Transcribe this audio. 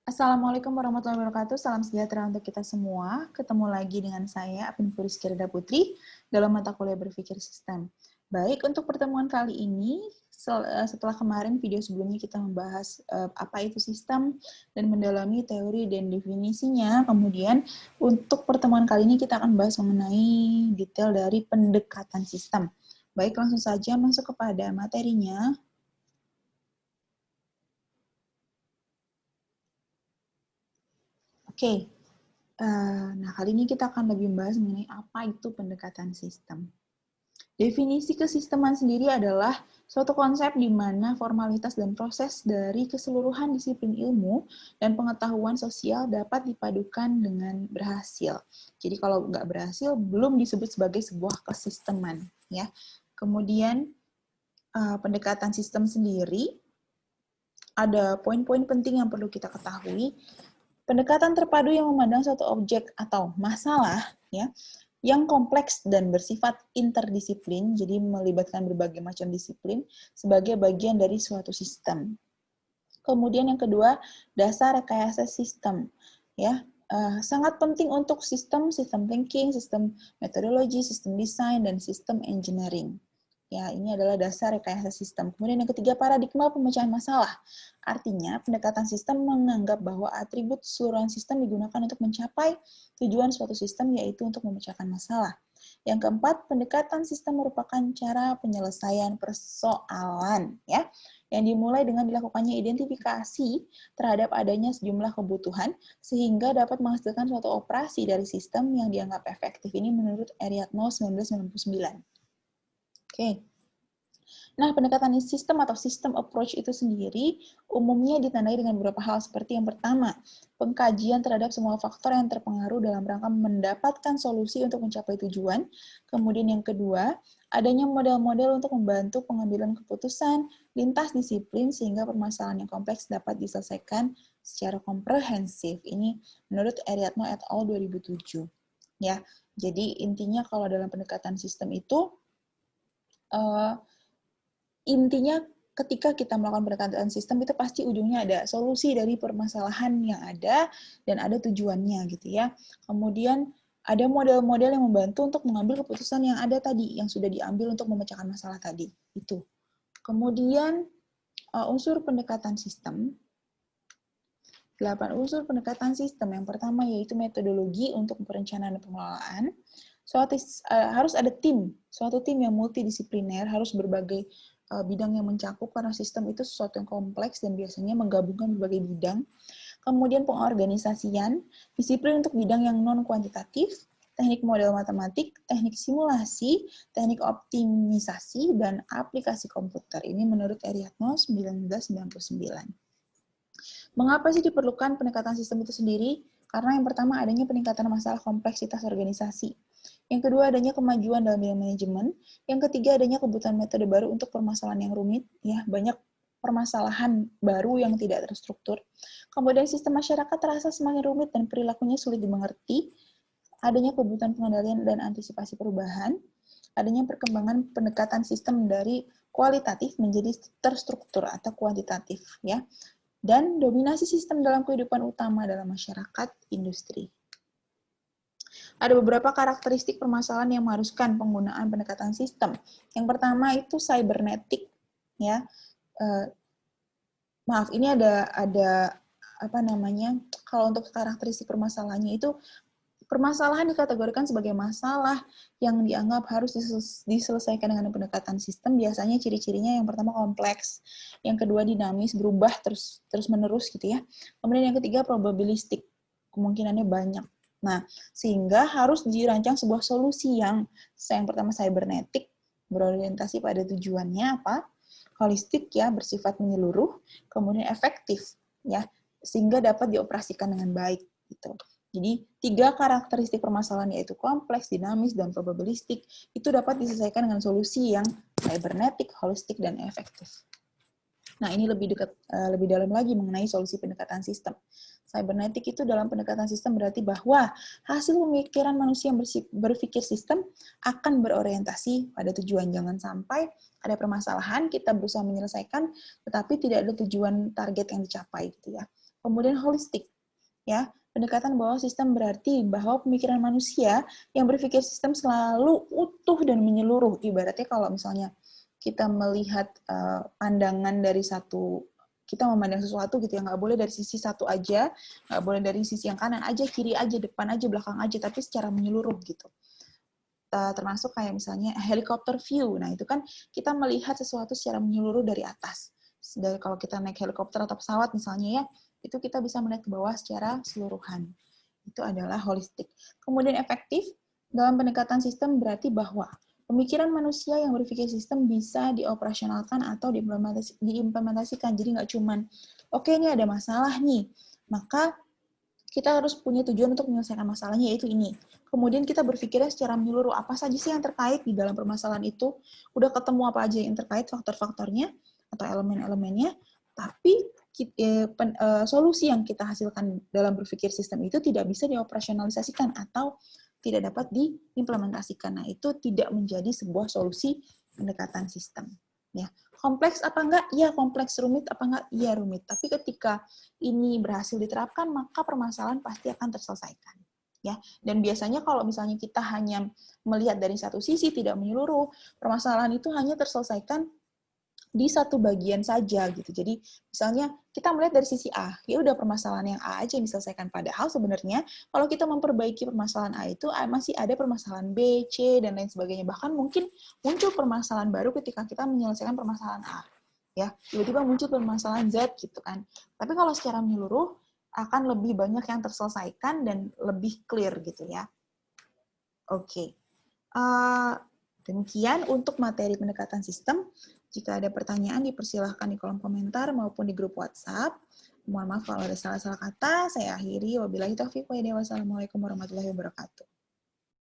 Assalamualaikum warahmatullahi wabarakatuh. Salam sejahtera untuk kita semua. Ketemu lagi dengan saya, Apin Rizky Reda Putri, dalam mata kuliah berpikir sistem. Baik, untuk pertemuan kali ini, setelah kemarin video sebelumnya kita membahas apa itu sistem dan mendalami teori dan definisinya, kemudian untuk pertemuan kali ini kita akan bahas mengenai detail dari pendekatan sistem. Baik, langsung saja masuk kepada materinya. Oke, nah kali ini kita akan lebih membahas mengenai apa itu pendekatan sistem. Definisi kesisteman sendiri adalah suatu konsep di mana formalitas dan proses dari keseluruhan disiplin ilmu dan pengetahuan sosial dapat dipadukan dengan berhasil. Jadi kalau nggak berhasil, belum disebut sebagai sebuah kesisteman. Ya. Kemudian pendekatan sistem sendiri, ada poin-poin penting yang perlu kita ketahui. Pendekatan terpadu yang memandang suatu objek atau masalah ya yang kompleks dan bersifat interdisiplin, jadi melibatkan berbagai macam disiplin sebagai bagian dari suatu sistem. Kemudian yang kedua, dasar rekayasa sistem. Ya, sangat penting untuk sistem thinking, sistem metodologi, sistem desain, dan sistem engineering. Ya, ini adalah dasar rekayasa sistem. Kemudian yang ketiga, paradigma pemecahan masalah. Artinya, pendekatan sistem menganggap bahwa atribut keseluruhan sistem digunakan untuk mencapai tujuan suatu sistem, yaitu untuk memecahkan masalah. Yang keempat, pendekatan sistem merupakan cara penyelesaian persoalan, ya, yang dimulai dengan dilakukannya identifikasi terhadap adanya sejumlah kebutuhan, sehingga dapat menghasilkan suatu operasi dari sistem yang dianggap efektif. Ini menurut Ariadno 1999. Oke. Nah, pendekatan sistem atau system approach itu sendiri umumnya ditandai dengan beberapa hal seperti yang pertama, pengkajian terhadap semua faktor yang terpengaruh dalam rangka mendapatkan solusi untuk mencapai tujuan. Kemudian yang kedua, adanya model-model untuk membantu pengambilan keputusan lintas disiplin sehingga permasalahan yang kompleks dapat diselesaikan secara komprehensif. Ini menurut Ariadno et al. 2007. Ya, jadi intinya kalau dalam pendekatan sistem itu intinya ketika kita melakukan pendekatan sistem itu pasti ujungnya ada solusi dari permasalahan yang ada dan ada tujuannya gitu ya. Kemudian ada model-model yang membantu untuk mengambil keputusan yang ada tadi, yang sudah diambil untuk memecahkan masalah tadi. Itu. Kemudian unsur pendekatan sistem. 8 unsur pendekatan sistem. Yang pertama yaitu metodologi untuk perencanaan dan pengelolaan. Harus ada tim, suatu tim yang multidisipliner, harus berbagai bidang yang mencakup karena sistem itu sesuatu yang kompleks dan biasanya menggabungkan berbagai bidang. Kemudian pengorganisasian, disiplin untuk bidang yang non-kuantitatif, teknik model matematik, teknik simulasi, teknik optimisasi, dan aplikasi komputer. Ini menurut Ariadno 1999. Mengapa sih diperlukan pendekatan sistem itu sendiri? Karena yang pertama adanya peningkatan masalah kompleksitas organisasi. Yang kedua adanya kemajuan dalam bidang manajemen. Yang ketiga adanya kebutuhan metode baru untuk permasalahan yang rumit. Ya, banyak permasalahan baru yang tidak terstruktur. Kemudian sistem masyarakat terasa semakin rumit dan perilakunya sulit dimengerti. Adanya kebutuhan pengendalian dan antisipasi perubahan. Adanya perkembangan pendekatan sistem dari kualitatif menjadi terstruktur atau kuantitatif. Ya. Dan dominasi sistem dalam kehidupan utama dalam masyarakat industri. Ada beberapa karakteristik permasalahan yang mengharuskan penggunaan pendekatan sistem. Yang pertama itu cybernetik, ya. Maaf, ini ada apa namanya? Kalau untuk karakteristik permasalahannya itu permasalahan dikategorikan sebagai masalah yang dianggap harus diselesaikan dengan pendekatan sistem. Biasanya ciri-cirinya yang pertama kompleks, yang kedua dinamis, berubah terus-menerus gitu ya. Kemudian yang ketiga probabilistik, kemungkinannya banyak. Nah, sehingga harus dirancang sebuah solusi yang pertama cybernetik, berorientasi pada tujuannya apa, holistik ya, bersifat menyeluruh, kemudian efektif ya, sehingga dapat dioperasikan dengan baik gitu. Jadi, 3 karakteristik permasalahan yaitu kompleks, dinamis, dan probabilistik itu dapat diselesaikan dengan solusi yang cybernetik, holistik, dan efektif. Nah, ini lebih dalam lagi mengenai solusi pendekatan sistem. Cybernetik itu dalam pendekatan sistem berarti bahwa hasil pemikiran manusia yang berpikir sistem akan berorientasi pada tujuan. Jangan sampai ada permasalahan, kita berusaha menyelesaikan, tetapi tidak ada tujuan target yang dicapai gitu ya. Kemudian holistik, ya. Pendekatan bahwa sistem berarti bahwa pemikiran manusia yang berpikir sistem selalu utuh dan menyeluruh. Ibaratnya kalau misalnya kita melihat pandangan dari satu, kita memandang sesuatu gitu ya, nggak boleh dari sisi satu aja, nggak boleh dari sisi yang kanan aja, kiri aja, depan aja, belakang aja, tapi secara menyeluruh gitu. Termasuk kayak misalnya helikopter view. Nah, itu kan kita melihat sesuatu secara menyeluruh dari atas. Dari kalau kita naik helikopter atau pesawat misalnya ya, itu kita bisa melihat ke bawah secara keseluruhan. Itu adalah holistik. Kemudian efektif, dalam pendekatan sistem berarti bahwa pemikiran manusia yang berpikir sistem bisa dioperasionalkan atau diimplementasikan. Jadi nggak cuman, oke, ini ada masalah nih, maka kita harus punya tujuan untuk menyelesaikan masalahnya, yaitu ini. Kemudian kita berpikirnya secara menyeluruh, apa saja sih yang terkait di dalam permasalahan itu, udah ketemu apa aja yang terkait, faktor-faktornya, atau elemen-elemennya, tapi solusi yang kita hasilkan dalam berpikir sistem itu tidak bisa dioperasionalisasikan atau tidak dapat diimplementasikan. Nah, itu tidak menjadi sebuah solusi pendekatan sistem. Ya, kompleks apa enggak? Iya, kompleks. Rumit apa enggak? Iya, rumit. Tapi ketika ini berhasil diterapkan, maka permasalahan pasti akan terselesaikan. Ya, dan biasanya kalau misalnya kita hanya melihat dari satu sisi, tidak menyeluruh, permasalahan itu hanya terselesaikan di satu bagian saja gitu. Jadi misalnya kita melihat dari sisi A, ya udah permasalahan yang A aja yang diselesaikan. Padahal sebenarnya kalau kita memperbaiki permasalahan A itu masih ada permasalahan B, C dan lain sebagainya. Bahkan mungkin muncul permasalahan baru ketika kita menyelesaikan permasalahan A. Ya, tiba-tiba muncul permasalahan Z gitu kan. Tapi kalau secara menyeluruh akan lebih banyak yang terselesaikan dan lebih clear gitu ya. Oke. Demikian untuk materi pendekatan sistem. Jika ada pertanyaan, dipersilahkan di kolom komentar maupun di grup WhatsApp. Mohon maaf kalau ada salah-salah kata. Saya akhiri. Wabillahi taufiq wa hidayah. Wassalamualaikum warahmatullahi wabarakatuh.